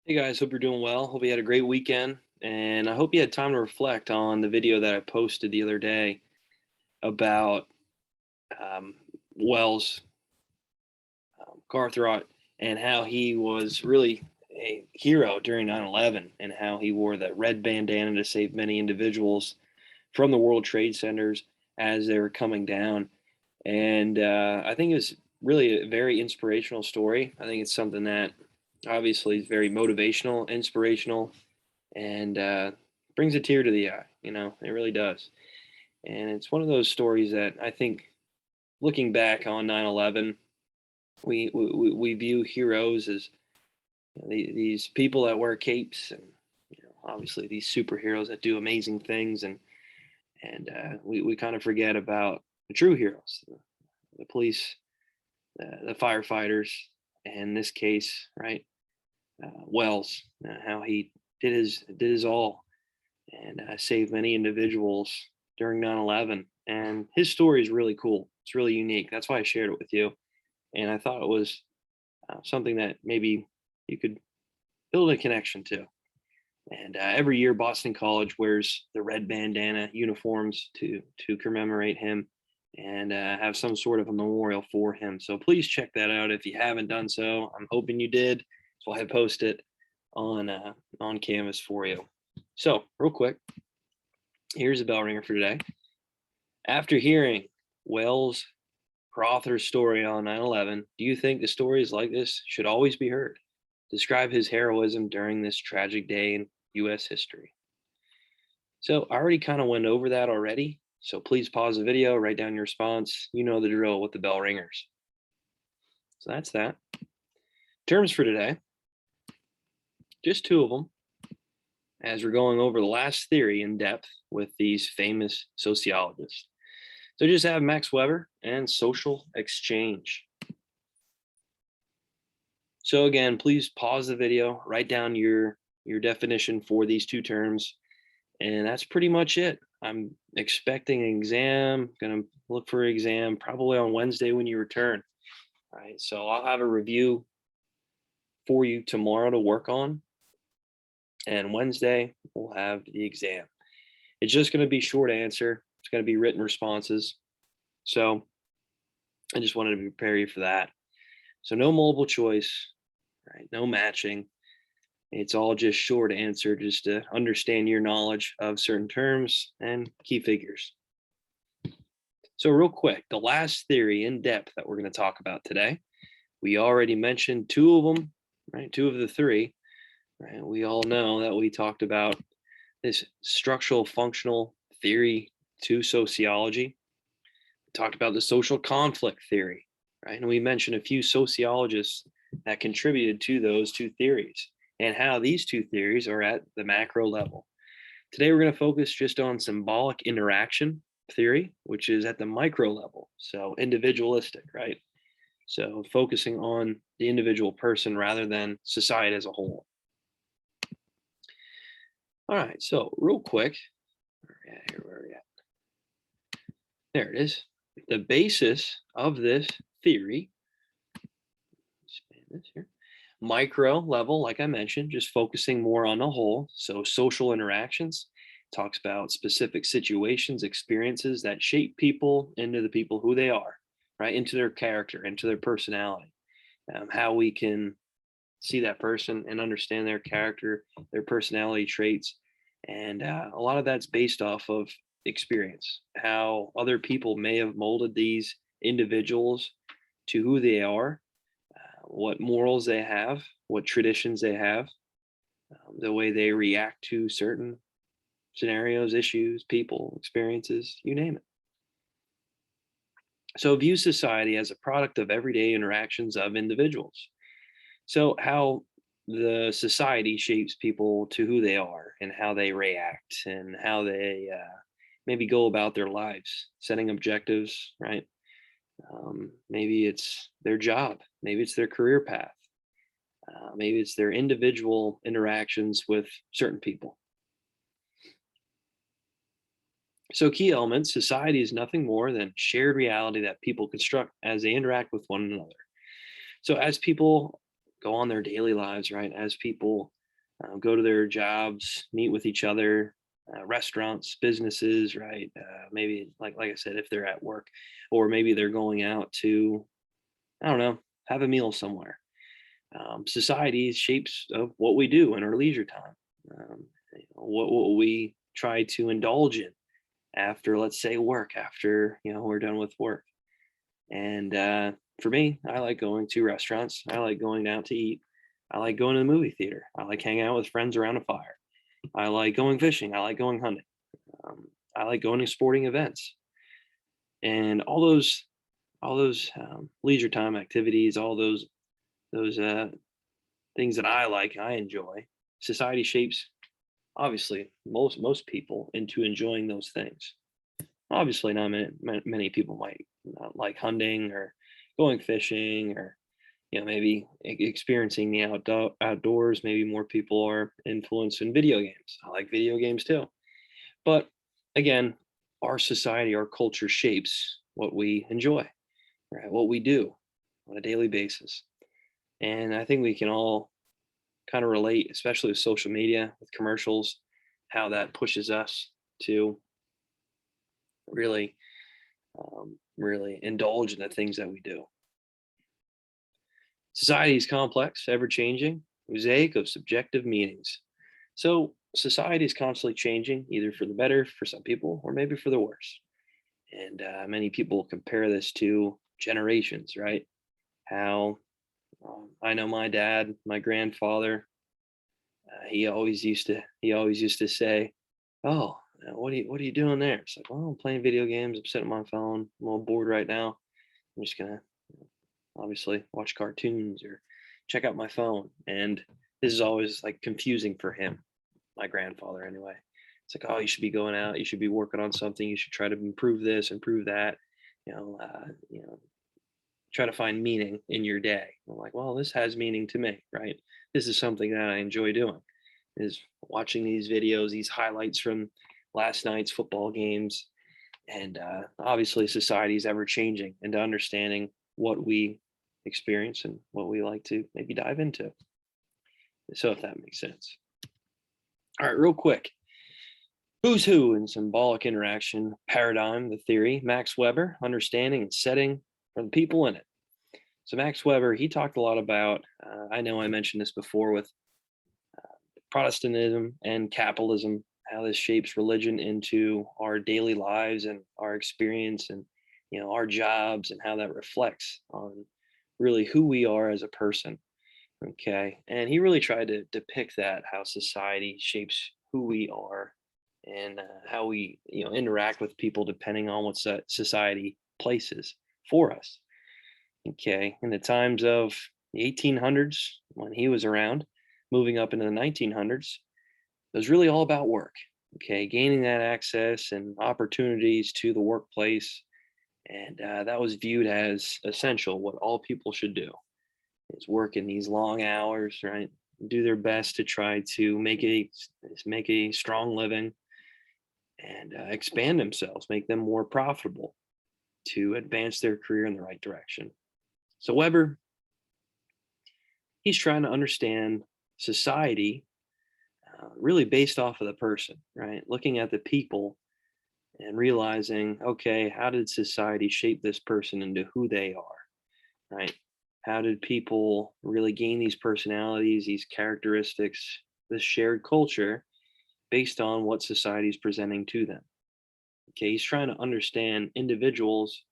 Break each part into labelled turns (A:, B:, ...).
A: Hey guys, hope you're doing well. Hope you had a great weekend. And I hope you had time to reflect on the video that I posted the other day about um, Wells, Carthrot, and how he was really a hero during 9/11 and how he wore that red bandana to save many individuals from the World Trade Centers as they were coming down. And I think it was really a very inspirational story. I think it's something that obviously is very motivational, inspirational, and brings a tear to the eye. It really does. And it's one of those stories that I think, looking back on 9/11, we view heroes as these people that wear capes, and obviously these superheroes that do amazing things, and we kind of forget about the true heroes, the police, the firefighters, and in this case, right, Wells, how he did his all and saved many individuals during 9/11. And his story is really cool. It's really unique. That's why I shared it with you. And I thought it was something that maybe you could build a connection to. And every year, Boston College wears the red bandana uniforms to commemorate him and have some sort of a memorial for him. So please check that out if you haven't done so. I'm hoping you did, so I post it on Canvas for you. So real quick, here's a bell ringer for today. After hearing Wells Crowther's story on 9/11, do you think the stories like this should always be heard? Describe his heroism during this tragic day in U.S. history. So I already kind of went over that already. So please pause the video, write down your response. You know the drill with the bell ringers. So that's that. Terms for today, just two of them, as we're going over the last theory in depth with these famous sociologists. So just have Max Weber and social exchange. So again, please pause the video, write down your definition for these two terms, and that's pretty much it. I'm expecting an exam, gonna look for an exam probably on Wednesday when you return. All right, so I'll have a review for you tomorrow to work on, and Wednesday we'll have the exam. It's just gonna be short answer. It's gonna be written responses. So I just wanted to prepare you for that. So no multiple choice, right? No matching. It's all just short answer, just to understand your knowledge of certain terms and key figures. So real quick, the last theory in depth that we're going to talk about today, we already mentioned two of them, right? Two of the three, right? We all know that we talked about this structural functional theory to sociology. We talked about the social conflict theory, right? And we mentioned a few sociologists that contributed to those two theories and how these two theories are at the macro level. Today, we're going to focus just on symbolic interaction theory, which is at the micro level, so individualistic, right? So focusing on the individual person rather than society as a whole. All right, so real quick, where are we at? There it is. The basis of this theory, expand this here, micro level, like I mentioned, just focusing more on the whole. So social interactions talks about specific situations, experiences that shape people into the people who they are, right? Into their character, into their personality, how we can see that person and understand their character, their personality traits. And a lot of that's based off of experience, how other people may have molded these individuals to who they are, what morals they have, what traditions they have, the way they react to certain scenarios, issues, people, experiences, you name it. So view society as a product of everyday interactions of individuals. So how the society shapes people to who they are and how they react and how they maybe go about their lives, setting objectives, right? Maybe it's their job, maybe it's their career path, maybe it's their individual interactions with certain people. So, key elements: society is nothing more than shared reality that people construct as they interact with one another. So, as people go on their daily lives, right, as people go to their jobs, meet with each other, restaurants, businesses, right? Maybe like I said, if they're at work, or maybe they're going out to, I don't know, have a meal somewhere. Society shapes of what we do in our leisure time. What we try to indulge in after, let's say, work, after we're done with work. And for me, I like going to restaurants. I like going out to eat. I like going to the movie theater. I like hanging out with friends around a fire. I like going fishing. I like going hunting. Um, I like going to sporting events, and all those leisure time activities, all those things that I like, I enjoy. Society shapes, obviously, most people into enjoying those things. Obviously, not many people might not like hunting or going fishing, or maybe experiencing the outdoors. Maybe more people are influenced in video games. I like video games too. But again, our society, our culture shapes what we enjoy, right? What we do on a daily basis. And I think we can all kind of relate, especially with social media, with commercials, how that pushes us to really indulge in the things that we do. Society is complex, ever changing, mosaic of subjective meanings. So society is constantly changing, either for the better for some people, or maybe for the worse. And many people compare this to generations, right? How I know my dad, my grandfather, he always used to say, "Oh, what are you doing there?" It's like, "Well, I'm playing video games. I'm sitting on my phone. I'm a little bored right now. I'm just gonna obviously watch cartoons or check out my phone." And this is always like confusing for him, my grandfather anyway. It's like, "Oh, you should be going out. You should be working on something. You should try to improve this, improve that. You know, uh, you know, try to find meaning in your day." I'm like, "Well, this has meaning to me, right? This is something that I enjoy doing, is watching these videos, these highlights from last night's football games." And obviously, society is ever changing, and understanding what we experience and what we like to maybe dive into. So, if that makes sense. All right, real quick. Who's who in symbolic interaction paradigm, the theory? Max Weber, understanding and setting for the people in it. So Max Weber, he talked a lot about, I know I mentioned this before, with Protestantism and capitalism, how this shapes religion into our daily lives and our experience, and our jobs, and how that reflects on really who we are as a person. Okay, and he really tried to depict that, how society shapes who we are, and how we interact with people depending on what society places for us. Okay, in the times of the 1800s, when he was around, moving up into the 1900s, it was really all about work. Okay, gaining that access and opportunities to the workplace, and that was viewed as essential. What all people should do is work in these long hours, right? Do their best to try to make a strong living, and expand themselves, make them more profitable, to advance their career in the right direction. So Weber, he's trying to understand society, really based off of the person, right? Looking at the people and realizing, okay, how did society shape this person into who they are, right? How did people really gain these personalities, these characteristics, this shared culture based on what society is presenting to them? Okay, he's trying to understand individuals,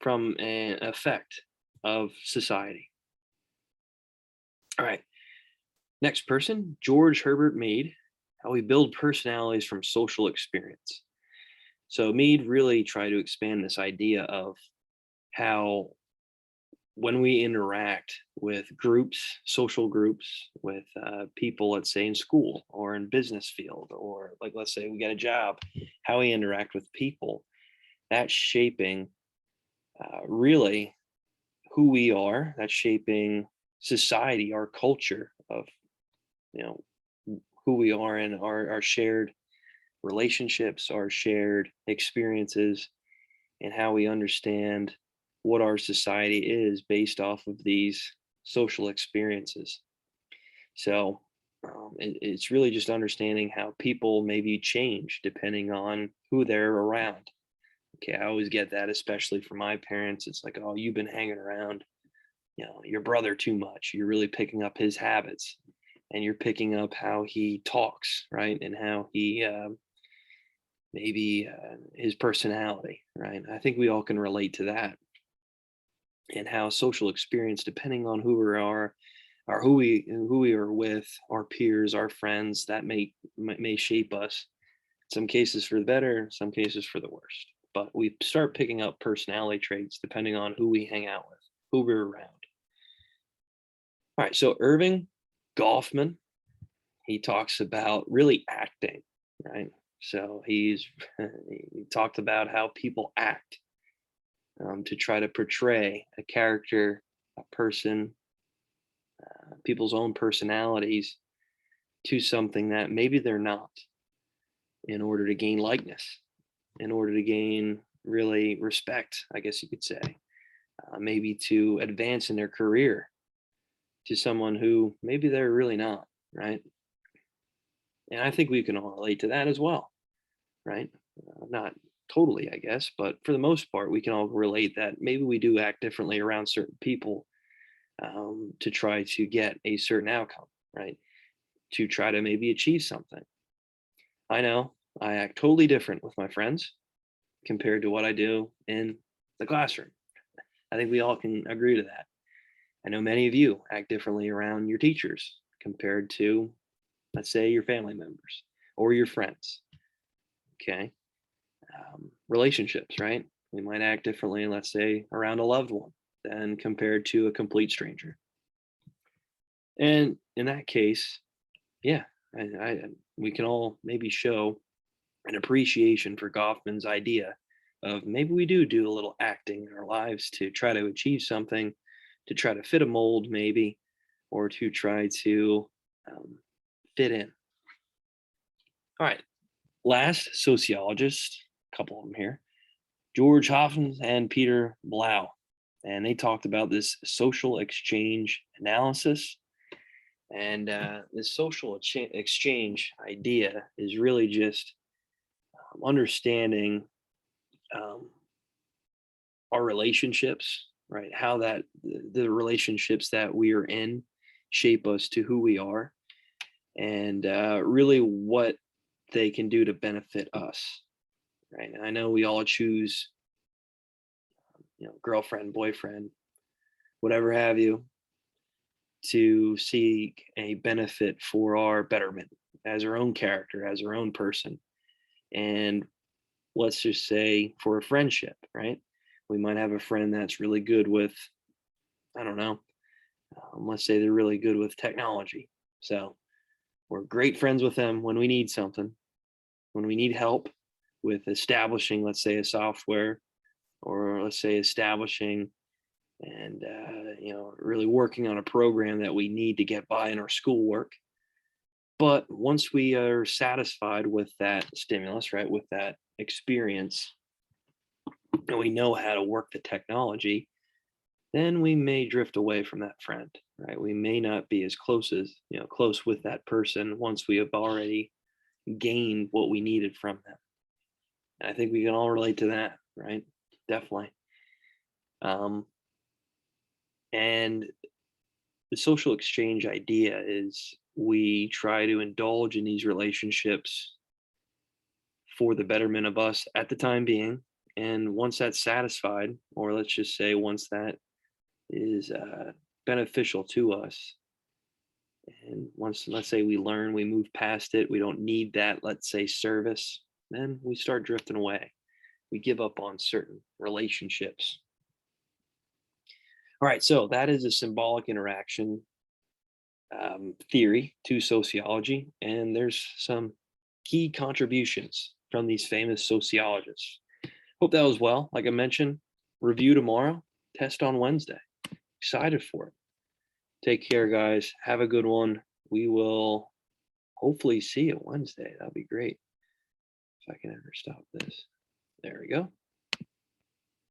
A: from an effect of society. All right, next person, George Herbert Mead, how we build personalities from social experience. So Mead really tried to expand this idea of how, when we interact with groups, social groups, with people, let's say in school or in business field, or like let's say we get a job, how we interact with people, that's shaping really who we are. That's shaping society, our culture of you know who we are, and our shared relationships, our shared experiences, and how we understand what our society is based off of these social experiences. So it's really just understanding how people maybe change depending on who they're around. Okay, I always get that, especially from my parents. It's like, oh, you've been hanging around, your brother too much. You're really picking up his habits, and you're picking up how he talks, right, and how he maybe his personality, right. I think we all can relate to that, and how social experience, depending on who we are, or who we are with, our peers, our friends, that may shape us. Some cases for the better, some cases for the worst. But we start picking up personality traits depending on who we hang out with, who we're around. All right, so Irving Goffman, he talks about really acting, right? So he talked about how people act to try to portray a character, a person, people's own personalities to something that maybe they're not, in order to gain likeness, in order to gain really respect, I guess you could say, maybe to advance in their career to someone who maybe they're really not, right? And I think we can all relate to that as well, right? Not totally, I guess, but for the most part, we can all relate that maybe we do act differently around certain people to try to get a certain outcome, right? To try to maybe achieve something. I know I act totally different with my friends compared to what I do in the classroom. I think we all can agree to that. I know many of you act differently around your teachers compared to, let's say, your family members or your friends. Okay. Relationships, right? We might act differently, let's say, around a loved one than compared to a complete stranger. And in that case, yeah, we can all maybe show an appreciation for Goffman's idea of maybe we do a little acting in our lives to try to achieve something, to try to fit a mold, maybe, or to try to um, fit in. All right, last sociologist, a couple of them here, George Hoffman and Peter Blau, and they talked about this social exchange analysis. And this exchange idea is really just understanding um, our relationships, right? How the relationships that we are in shape us to who we are, and really what they can do to benefit us, right? And I know we all choose, girlfriend, boyfriend, whatever have you, to seek a benefit for our betterment as our own character, as our own person. And let's just say for a friendship, right? We might have a friend that's really good with, I don't know, let's say they're really good with technology. So we're great friends with them when we need something, when we need help with establishing, let's say, a software, or let's say establishing and really working on a program that we need to get by in our schoolwork. But once we are satisfied with that stimulus, right, with that experience, and we know how to work the technology, then we may drift away from that friend, right? We may not be as close with that person once we have already gained what we needed from them. And I think we can all relate to that, right? Definitely. Um, and the social exchange idea is we try to indulge in these relationships for the betterment of us at the time being. And once that's satisfied, or let's just say once that is beneficial to us, and once, let's say, we learn, we move past it, we don't need that, let's say, service, then we start drifting away. We give up on certain relationships. All right, so that is a symbolic interaction theory to sociology, and there's some key contributions from these famous sociologists. Hope that was well. Like I mentioned, review tomorrow, test on Wednesday. Excited for it. Take care, guys. Have a good one. We will hopefully see you Wednesday. That'll be great. If I can ever stop this. There we go.